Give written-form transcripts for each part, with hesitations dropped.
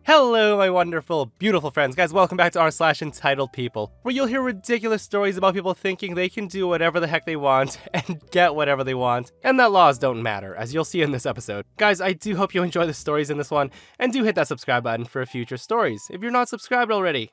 Hello, my wonderful, beautiful friends. Guys, welcome back to r/EntitledPeople, where you'll hear ridiculous stories about people thinking they can do whatever the heck they want and get whatever they want, and that laws don't matter, as you'll see in this episode. Guys, I do hope you enjoy the stories in this one, and do hit that subscribe button for future stories, if you're not subscribed already.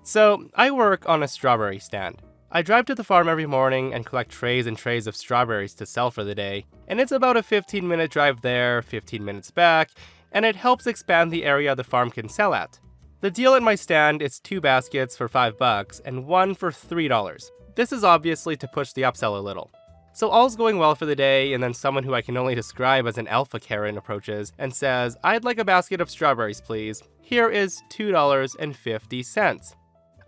So, I work on a strawberry stand. I drive to the farm every morning and collect trays and trays of strawberries to sell for the day, and it's about a 15-minute drive there, 15 minutes back, and it helps expand the area the farm can sell at. The deal at my stand is 2 baskets for $5 and 1 for $3. This is obviously to push the upsell a little. So all's going well for the day, and then someone who I can only describe as an alpha Karen approaches and says, "I'd like a basket of strawberries, please. Here is $2.50.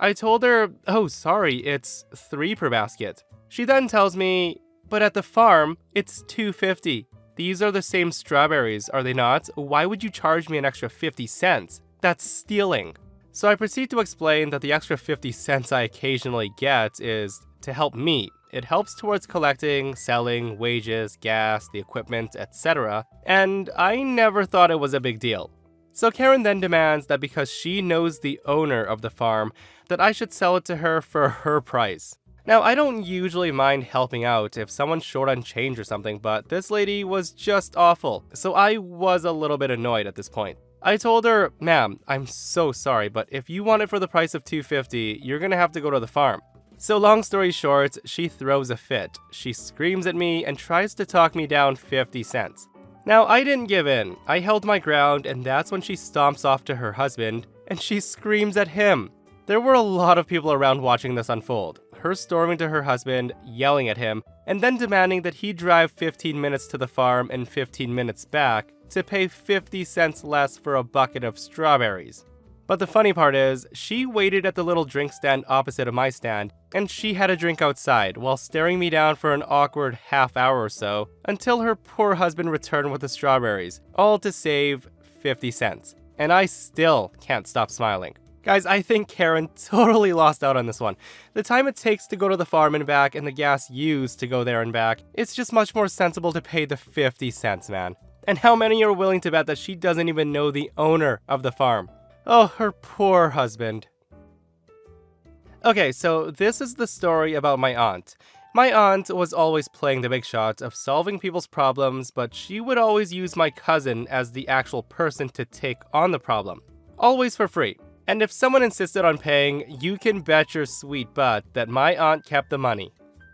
I told her, "Oh, sorry, it's 3 per basket." She then tells me, "But at the farm, it's $2.50. These are the same strawberries, are they not? Why would you charge me an extra 50 cents? That's stealing." So I proceed to explain that the extra 50 cents I occasionally get is to help me. It helps towards collecting, selling, wages, gas, the equipment, etc. And I never thought it was a big deal. So Karen then demands that because she knows the owner of the farm, that I should sell it to her for her price. Now, I don't usually mind helping out if someone's short on change or something, but this lady was just awful, so I was a little bit annoyed at this point. I told her, "Ma'am, I'm so sorry, but if you want it for the price of $2.50, you're gonna have to go to the farm." So long story short, she throws a fit. She screams at me and tries to talk me down 50 cents. Now, I didn't give in. I held my ground, and that's when she stomps off to her husband, and she screams at him. There were a lot of people around watching this unfold. Her storming to her husband, yelling at him, and then demanding that he drive 15 minutes to the farm and 15 minutes back to pay 50 cents less for a bucket of strawberries. But the funny part is, she waited at the little drink stand opposite of my stand, and she had a drink outside while staring me down for an awkward half hour or so until her poor husband returned with the strawberries, all to save 50 cents. And I still can't stop smiling. Guys, I think Karen totally lost out on this one. The time it takes to go to the farm and back and the gas used to go there and back, it's just much more sensible to pay the 50 cents, man. And how many are willing to bet that she doesn't even know the owner of the farm? Oh, her poor husband. Okay, so this is the story about my aunt. My aunt was always playing the big shot of solving people's problems, but she would always use my cousin as the actual person to take on the problem. Always for free. And if someone insisted on paying, you can bet your sweet butt that my aunt kept the money.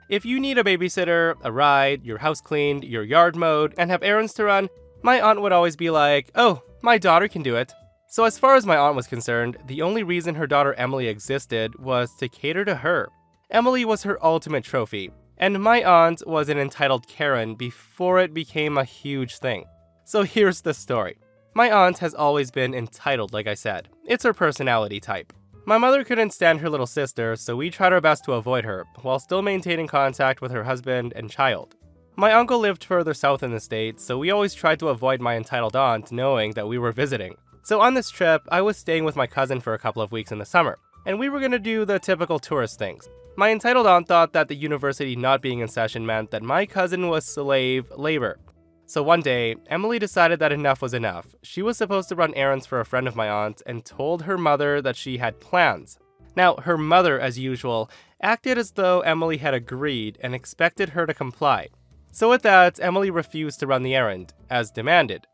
If you need a babysitter, a ride, your house cleaned, your yard mowed, and have errands to run, my aunt would always be like, "Oh, my daughter can do it." So as far as my aunt was concerned, the only reason her daughter Emily existed was to cater to her. Emily was her ultimate trophy, and my aunt was an entitled Karen before it became a huge thing. So here's the story. My aunt has always been entitled, like I said. It's her personality type. My mother couldn't stand her little sister, so we tried our best to avoid her, while still maintaining contact with her husband and child. My uncle lived further south in the state, so we always tried to avoid my entitled aunt knowing that we were visiting. So on this trip, I was staying with my cousin for a couple of weeks in the summer, and we were gonna do the typical tourist things. My entitled aunt thought that the university not being in session meant that my cousin was slave labor. So one day, Emily decided that enough was enough. She was supposed to run errands for a friend of my aunt and told her mother that she had plans. Now, her mother, as usual, acted as though Emily had agreed and expected her to comply. So with that, Emily refused to run the errand, as demanded.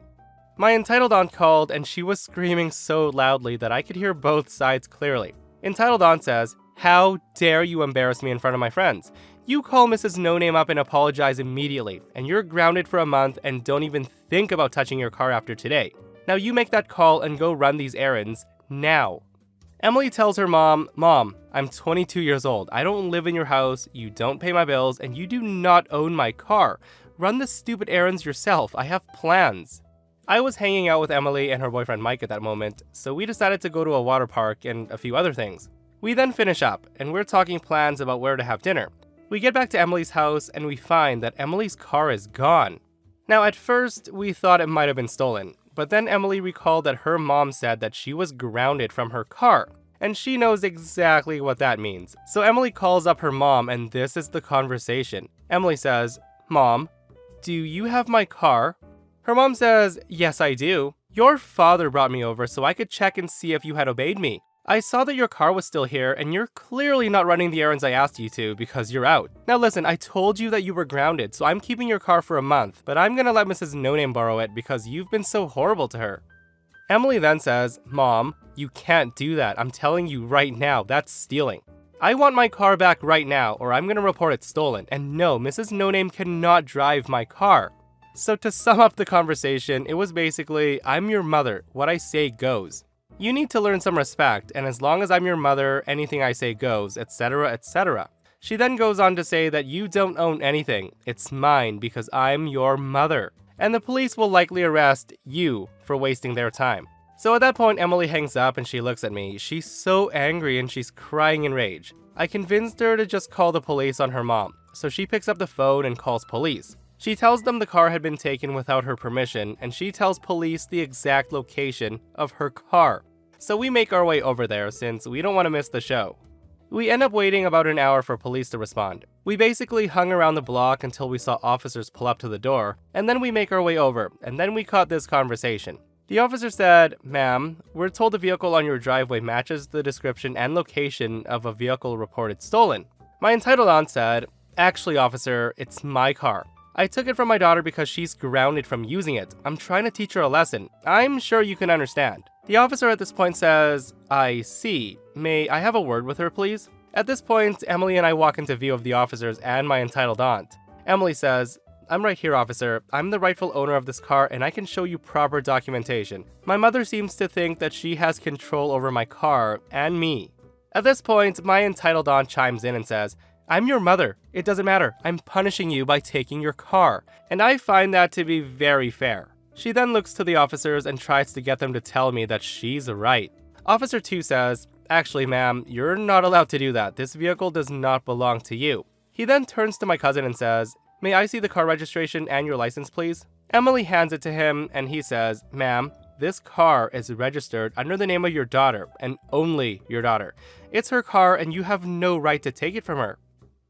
My entitled aunt called, and she was screaming so loudly that I could hear both sides clearly. Entitled aunt says, "How dare you embarrass me in front of my friends? You call Mrs. No Name up and apologize immediately, and you're grounded for a month and don't even think about touching your car after today. Now you make that call and go run these errands, now." Emily tells her mom, "Mom, I'm 22 years old. I don't live in your house, you don't pay my bills, and you do not own my car. Run the stupid errands yourself. I have plans." I was hanging out with Emily and her boyfriend Mike at that moment, so we decided to go to a water park and a few other things. We then finish up, and we're talking plans about where to have dinner. We get back to Emily's house and we find that Emily's car is gone. Now at first, we thought it might have been stolen, but then Emily recalled that her mom said that she was grounded from her car, and she knows exactly what that means. So Emily calls up her mom and this is the conversation. Emily says, "Mom, do you have my car?" Her mom says, "Yes, I do. Your father brought me over so I could check and see if you had obeyed me. I saw that your car was still here, and you're clearly not running the errands I asked you to because you're out. Now listen, I told you that you were grounded, so I'm keeping your car for a month, but I'm gonna let Mrs. No Name borrow it because you've been so horrible to her. Emily then says, Mom, you can't do that. I'm telling you right now, that's stealing. I want my car back right now, or I'm gonna report it stolen. And no, Mrs. No Name cannot drive my car. So to sum up the conversation, it was basically, I'm your mother, what I say goes. You need to learn some respect, and as long as I'm your mother, anything I say goes, etc, etc. She then goes on to say that you don't own anything, it's mine because I'm your mother. And the police will likely arrest you for wasting their time. So at that point, Emily hangs up and she looks at me. She's so angry and she's crying in rage. I convinced her to just call the police on her mom, so she picks up the phone and calls police. She tells them the car had been taken without her permission, and she tells police the exact location of her car. So we make our way over there since we don't want to miss the show. We end up waiting about an hour for police to respond. We basically hung around the block until we saw officers pull up to the door, and then we make our way over, and then we caught this conversation. The officer said, Ma'am, we're told the vehicle on your driveway matches the description and location of a vehicle reported stolen. My entitled aunt said, Actually, officer, it's my car. I took it from my daughter because she's grounded from using it. I'm trying to teach her a lesson. I'm sure you can understand. The officer at this point says, I see. May I have a word with her, please? At this point, Emily and I walk into view of the officers and my entitled aunt. Emily says, I'm right here, officer. I'm the rightful owner of this car and I can show you proper documentation. My mother seems to think that she has control over my car and me. At this point, my entitled aunt chimes in and says, I'm your mother. It doesn't matter. I'm punishing you by taking your car. And I find that to be very fair. She then looks to the officers and tries to get them to tell me that she's right. Officer 2 says, Actually, ma'am, you're not allowed to do that. This vehicle does not belong to you. He then turns to my cousin and says, May I see the car registration and your license, please? Emily hands it to him and he says, Ma'am, this car is registered under the name of your daughter and only your daughter. It's her car and you have no right to take it from her.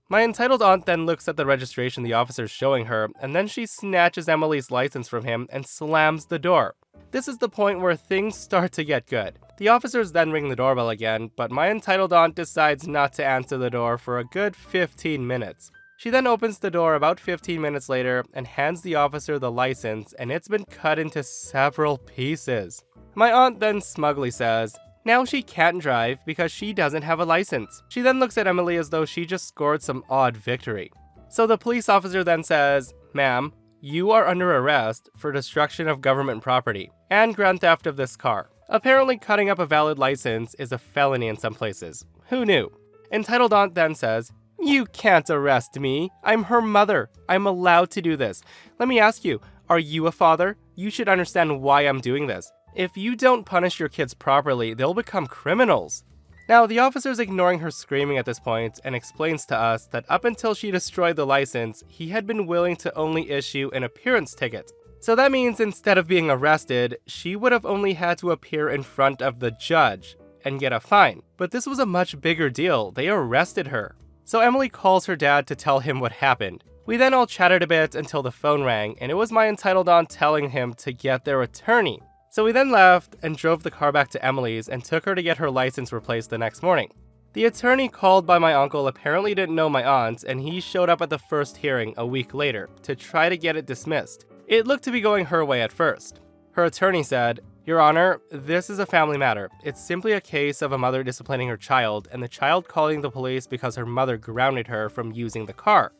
My entitled aunt then looks at the registration the officer's showing her, and then she snatches Emily's license from him and slams the door. This is the point where things start to get good. The officers then ring the doorbell again, but my entitled aunt decides not to answer the door for a good 15 minutes. She then opens the door about 15 minutes later and hands the officer the license, and it's been cut into several pieces. My aunt then smugly says, Now she can't drive because she doesn't have a license. She then looks at Emily as though she just scored some odd victory. So the police officer then says, Ma'am, you are under arrest for destruction of government property and grand theft of this car. Apparently cutting up a valid license is a felony in some places. Who knew? Entitled aunt then says, You can't arrest me. I'm her mother. I'm allowed to do this. Let me ask you, are you a father? You should understand why I'm doing this. If you don't punish your kids properly, they'll become criminals. Now, the officer's ignoring her screaming at this point and explains to us that up until she destroyed the license, he had been willing to only issue an appearance ticket. So that means instead of being arrested, she would have only had to appear in front of the judge and get a fine. But this was a much bigger deal. They arrested her. So Emily calls her dad to tell him what happened. We then all chatted a bit until the phone rang, and it was my entitled aunt telling him to get their attorney. So we then left and drove the car back to Emily's and took her to get her license replaced the next morning. The attorney called by my uncle apparently didn't know my aunt, and he showed up at the first hearing a week later to try to get it dismissed. It looked to be going her way at first. Her attorney said, Your Honor, this is a family matter. It's simply a case of a mother disciplining her child and the child calling the police because her mother grounded her from using the car.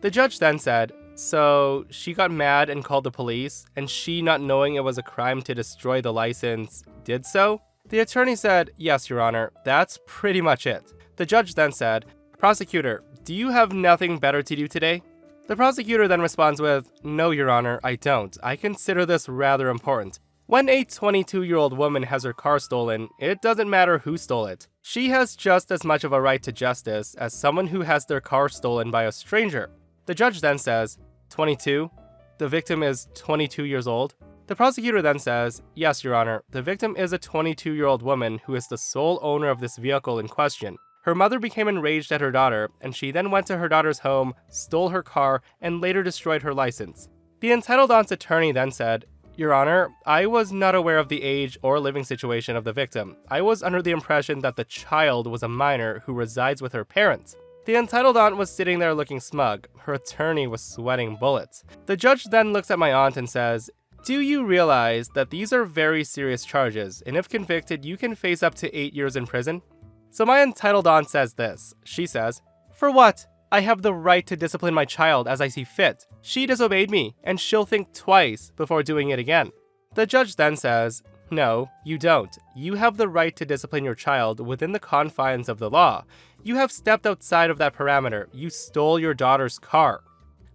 The judge then said, So she got mad and called the police, and she, not knowing it was a crime to destroy the license, did so? The attorney said, Yes, Your Honor, that's pretty much it. The judge then said, Prosecutor, do you have nothing better to do today? The prosecutor then responds with, No, Your Honor, I don't. I consider this rather important. When a 22-year-old woman has her car stolen, it doesn't matter who stole it. She has just as much of a right to justice as someone who has their car stolen by a stranger. The judge then says, 22? The victim is 22 years old? The prosecutor then says, Yes, Your Honor, the victim is a 22-year-old woman who is the sole owner of this vehicle in question. Her mother became enraged at her daughter, and she then went to her daughter's home, stole her car, and later destroyed her license. The entitled aunt's attorney then said, Your Honor, I was not aware of the age or living situation of the victim. I was under the impression that the child was a minor who resides with her parents. The entitled aunt was sitting there looking smug. Her attorney was sweating bullets. The judge then looks at my aunt and says, "Do you realize that these are very serious charges, and if convicted, you can face up to 8 years in prison?" So my entitled aunt says this. She says, "For what? I have the right to discipline my child as I see fit. She disobeyed me, and she'll think twice before doing it again." The judge then says, "No, you don't. You have the right to discipline your child within the confines of the law. You have stepped outside of that parameter. You stole your daughter's car."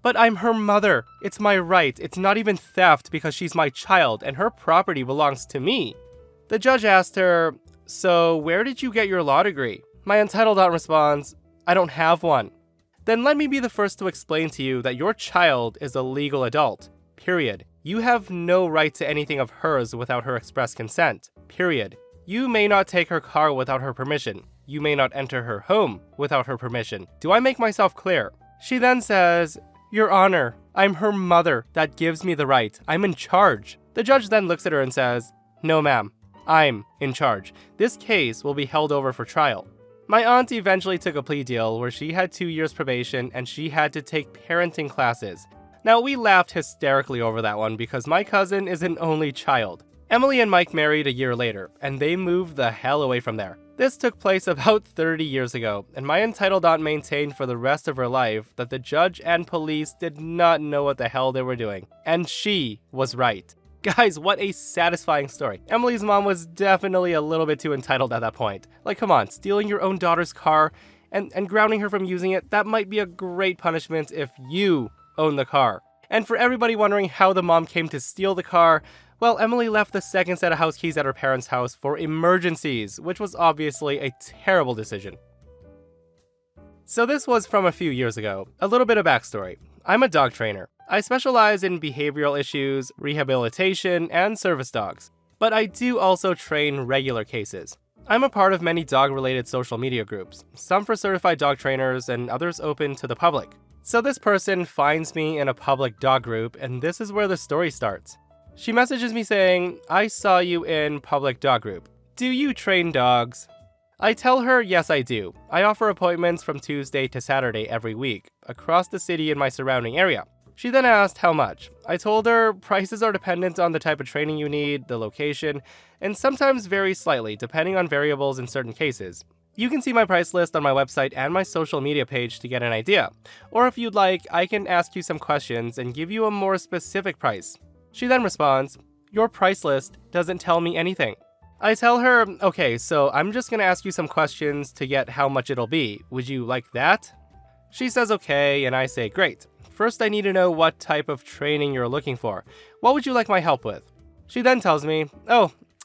"But I'm her mother. It's my right. It's not even theft because she's my child and her property belongs to me." The judge asked her, "So where did you get your law degree?" My entitled aunt responds, "I don't have one." "Then let me be the first to explain to you that your child is a legal adult. Period. You have no right to anything of hers without her express consent. Period. You may not take her car without her permission. You may not enter her home without her permission. Do I make myself clear?" She then says, "Your Honor, I'm her mother. That gives me the right. I'm in charge." The judge then looks at her and says, "No, ma'am. I'm in charge. This case will be held over for trial." My aunt eventually took a plea deal where she had 2 years probation and she had to take parenting classes. Now, we laughed hysterically over that one because my cousin is an only child. Emily and Mike married a year later, and they moved the hell away from there. This took place about 30 years ago, and my entitled aunt maintained for the rest of her life that the judge and police did not know what the hell they were doing. And she was right. Guys, what a satisfying story. Emily's mom was definitely a little bit too entitled at that point. Like, come on, stealing your own daughter's car and grounding her from using it, that might be a great punishment if you own the car. And for everybody wondering how the mom came to steal the car, well, Emily left the second set of house keys at her parents' house for emergencies, which was obviously a terrible decision. So this was from a few years ago. A little bit of backstory. I'm a dog trainer. I specialize in behavioral issues, rehabilitation, and service dogs. But I do also train regular cases. I'm a part of many dog-related social media groups, some for certified dog trainers and others open to the public. So this person finds me in a public dog group, and this is where the story starts. She messages me saying, "I saw you in public dog group. Do you train dogs?" I tell her, yes, I do. I offer appointments from Tuesday to Saturday every week, across the city and my surrounding area. She then asked how much. I told her prices are dependent on the type of training you need, the location, and sometimes vary slightly depending on variables in certain cases. You can see my price list on my website and my social media page to get an idea. Or if you'd like, I can ask you some questions and give you a more specific price. She then responds, "Your price list doesn't tell me anything." I tell her, "Okay, so I'm just gonna ask you some questions to get how much it'll be. Would you like that?" She says okay, and I say, "Great. First, I need to know what type of training you're looking for. What would you like my help with?" She then tells me,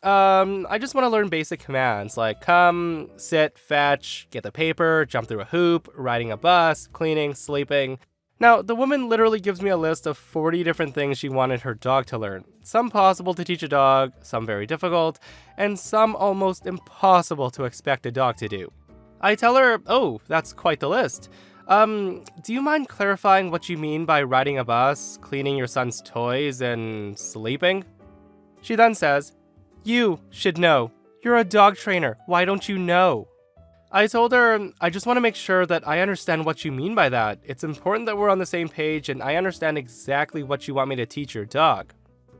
I just want to learn basic commands like come, sit, fetch, get the paper, jump through a hoop, riding a bus, cleaning, sleeping." Now, the woman literally gives me a list of 40 different things she wanted her dog to learn. Some possible to teach a dog, some very difficult, and some almost impossible to expect a dog to do. I tell her, "Oh, that's quite the list. Do you mind clarifying what you mean by riding a bus, cleaning your son's toys, and sleeping?" She then says, "You should know. You're a dog trainer. Why don't you know?" I told her, "I just want to make sure that I understand what you mean by that. It's important that we're on the same page and I understand exactly what you want me to teach your dog."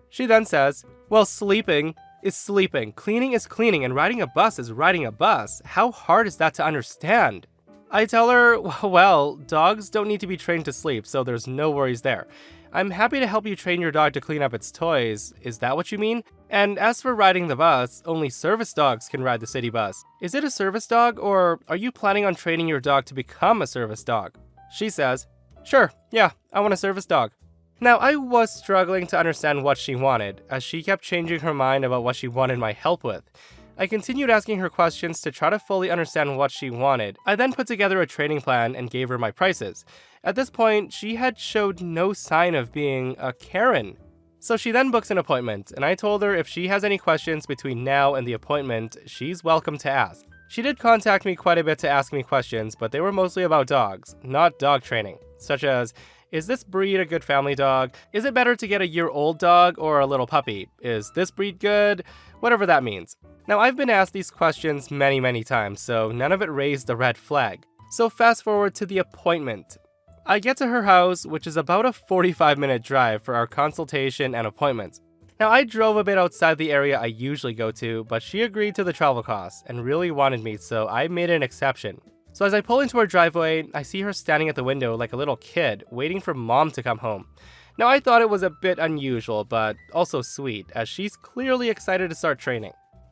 She then says, "Well, sleeping is sleeping, cleaning is cleaning, and riding a bus is riding a bus. How hard is that to understand?" I tell her, "Well, dogs don't need to be trained to sleep, so there's no worries there. I'm happy to help you train your dog to clean up its toys. Is that what you mean? And as for riding the bus, only service dogs can ride the city bus. Is it a service dog, or are you planning on training your dog to become a service dog?" She says, "Sure, yeah, I want a service dog." Now, I was struggling to understand what she wanted, as she kept changing her mind about what she wanted my help with. I continued asking her questions to try to fully understand what she wanted. I then put together a training plan and gave her my prices. At this point, she had showed no sign of being a Karen. So she then books an appointment, and I told her if she has any questions between now and the appointment, she's welcome to ask. She did contact me quite a bit to ask me questions, but they were mostly about dogs, not dog training, such as, Is this breed a good family dog? Is it better to get a year-old dog or a little puppy? Is this breed good? Whatever that means. Now, I've been asked these questions many times, so none of it raised a red flag. So fast forward to the appointment. I get to her house, which is about a 45-minute drive for our consultation and appointment. Now, I drove a bit outside the area I usually go to, but she agreed to the travel costs and really wanted me, so I made an exception. So as I pull into her driveway, I see her standing at the window like a little kid, waiting for mom to come home. Now, I thought it was a bit unusual, but also sweet, as she's clearly excited to start training.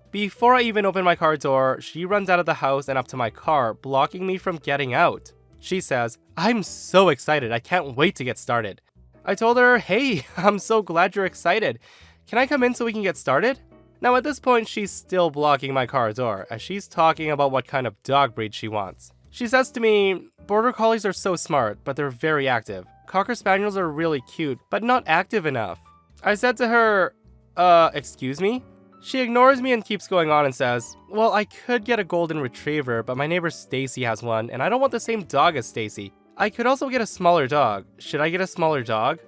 Before I even open my car door, she runs out of the house and up to my car, blocking me from getting out. She says, "I'm so excited, I can't wait to get started." I told her, "Hey, I'm so glad you're excited. Can I come in so we can get started?" Now at this point, she's still blocking my car door, as she's talking about what kind of dog breed she wants. She says to me, "Border Collies are so smart, but they're very active. Cocker Spaniels are really cute, but not active enough." I said to her, excuse me? She ignores me and keeps going on and says, "Well, I could get a golden retriever, but my neighbor Stacy has one, and I don't want the same dog as Stacy. I could also get a smaller dog. Should I get a smaller dog?"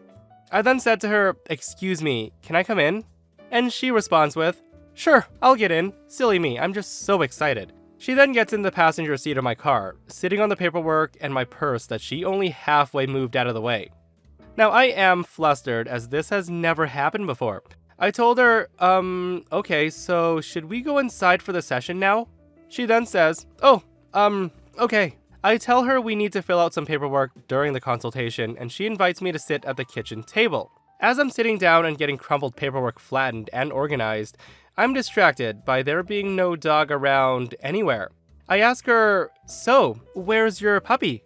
I then said to her, "Excuse me, can I come in?" And she responds with, "Sure, I'll get in. Silly me, I'm just so excited." She then gets in the passenger seat of my car, sitting on the paperwork and my purse that she only halfway moved out of the way. Now, I am flustered, as this has never happened before. I told her, okay, so should we go inside for the session now? She then says, okay. I tell her we need to fill out some paperwork during the consultation, and she invites me to sit at the kitchen table. As I'm sitting down and getting crumpled paperwork flattened and organized, I'm distracted by there being no dog around anywhere. I ask her, "So, where's your puppy?"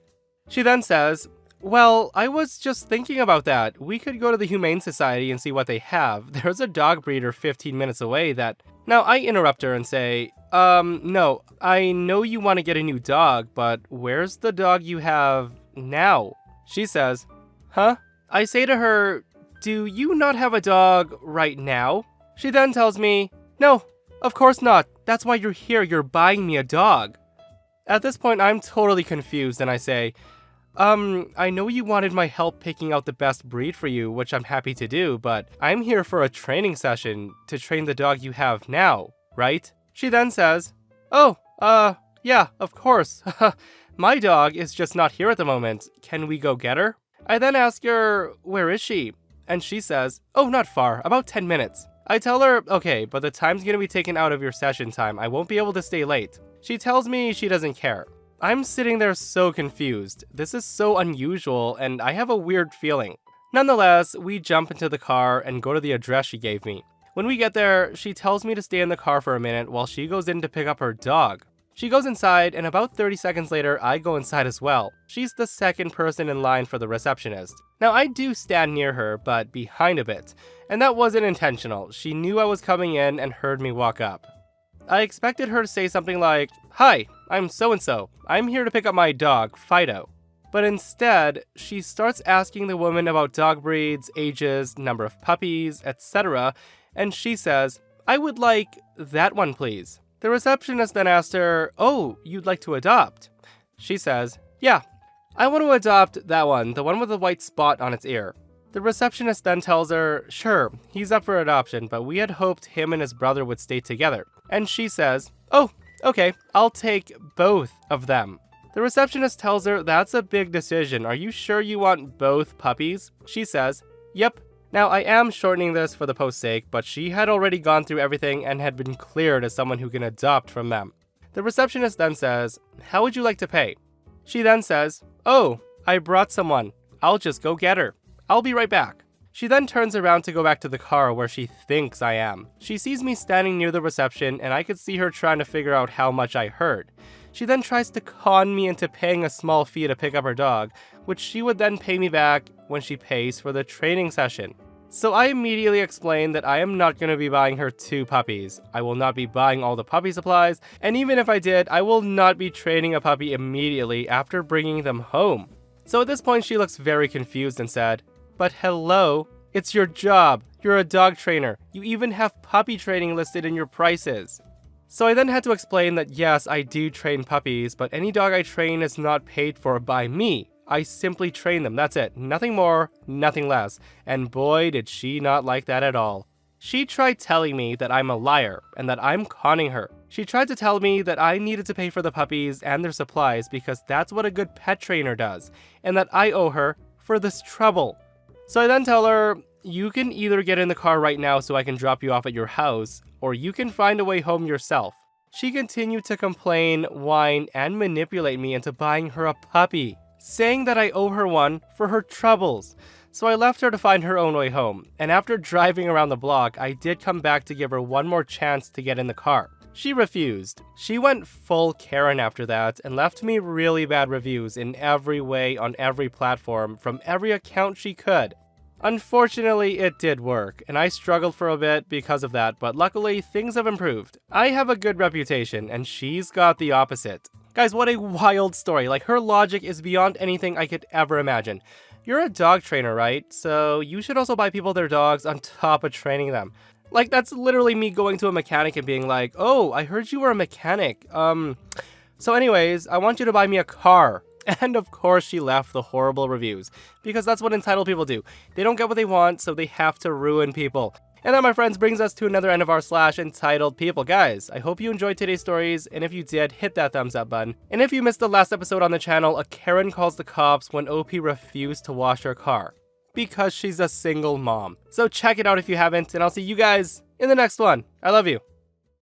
She then says, "Well, I was just thinking about that. We could go to the Humane Society and see what they have. There's a dog breeder 15 minutes away that..." Now, I interrupt her and say, no, I know you want to get a new dog, but where's the dog you have now?" She says, "Huh?" I say to her, "Do you not have a dog right now?" She then tells me, "No, of course not. That's why you're here. You're buying me a dog." At this point, I'm totally confused and I say, I know you wanted my help picking out the best breed for you, which I'm happy to do, but I'm here for a training session to train the dog you have now, right?" She then says, yeah, of course. My dog is just not here at the moment. Can we go get her?" I then ask her, "Where is she?" And she says, "Oh, not far, about 10 minutes. I tell her, "Okay, but the time's gonna be taken out of your session time. I won't be able to stay late." She tells me she doesn't care. I'm sitting there so confused. This is so unusual, and I have a weird feeling. Nonetheless, we jump into the car and go to the address she gave me. When we get there, she tells me to stay in the car for a minute while she goes in to pick up her dog. She goes inside, and about 30 seconds later, I go inside as well. She's the second person in line for the receptionist. Now, I do stand near her, but behind a bit, and that wasn't intentional. She knew I was coming in and heard me walk up. I expected her to say something like, "Hi, I'm so-and-so. I'm here to pick up my dog, Fido." But instead, she starts asking the woman about dog breeds, ages, number of puppies, etc., and she says, "I would like that one, please." The receptionist then asked her, "Oh, you'd like to adopt?" She says, "Yeah, I want to adopt that one, the one with the white spot on its ear." The receptionist then tells her, "Sure, he's up for adoption, but we had hoped him and his brother would stay together." And she says, "Oh, okay, I'll take both of them." The receptionist tells her, "That's a big decision. Are you sure you want both puppies?" She says, "Yep." Now, I am shortening this for the post's sake, but she had already gone through everything and had been cleared as someone who can adopt from them. The receptionist then says, "How would you like to pay?" She then says, "Oh, I brought someone. I'll just go get her. I'll be right back." She then turns around to go back to the car where she thinks I am. She sees me standing near the reception, and I could see her trying to figure out how much I heard. She then tries to con me into paying a small fee to pick up her dog, which she would then pay me back when she pays for the training session. So I immediately explained that I am not going to be buying her 2 puppies. I will not be buying all the puppy supplies, and even if I did, I will not be training a puppy immediately after bringing them home. So at this point, she looks very confused and said, "But hello, it's your job. You're a dog trainer. You even have puppy training listed in your prices." So I then had to explain that yes, I do train puppies, but any dog I train is not paid for by me. I simply train them, that's it. Nothing more, nothing less. And boy, did she not like that at all. She tried telling me that I'm a liar and that I'm conning her. She tried to tell me that I needed to pay for the puppies and their supplies because that's what a good pet trainer does, and that I owe her for this trouble. So I then tell her, you can either get in the car right now so I can drop you off at your house, or you can find a way home yourself. She continued to complain, whine, and manipulate me into buying her a puppy, saying that I owe her one for her troubles. So I left her to find her own way home, and after driving around the block, I did come back to give her one more chance to get in the car. She refused. She went full Karen after that and left me really bad reviews in every way on every platform from every account she could. Unfortunately, it did work, and I struggled for a bit because of that, but luckily, things have improved. I have a good reputation, and she's got the opposite. Guys, what a wild story. Like, her logic is beyond anything I could ever imagine. You're a dog trainer, right? So you should also buy people their dogs on top of training them. Like, that's literally me going to a mechanic and being like, oh, I heard you were a mechanic. So anyways, I want you to buy me a car. And of course she left the horrible reviews, because that's what entitled people do. They don't get what they want, so they have to ruin people. And that, my friends, brings us to another end of our /entitled people. Guys, I hope you enjoyed today's stories, and if you did, hit that thumbs up button. And if you missed the last episode on the channel, a Karen calls the cops when OP refused to wash her car, because she's a single mom. So check it out if you haven't, and I'll see you guys in the next one. I love you.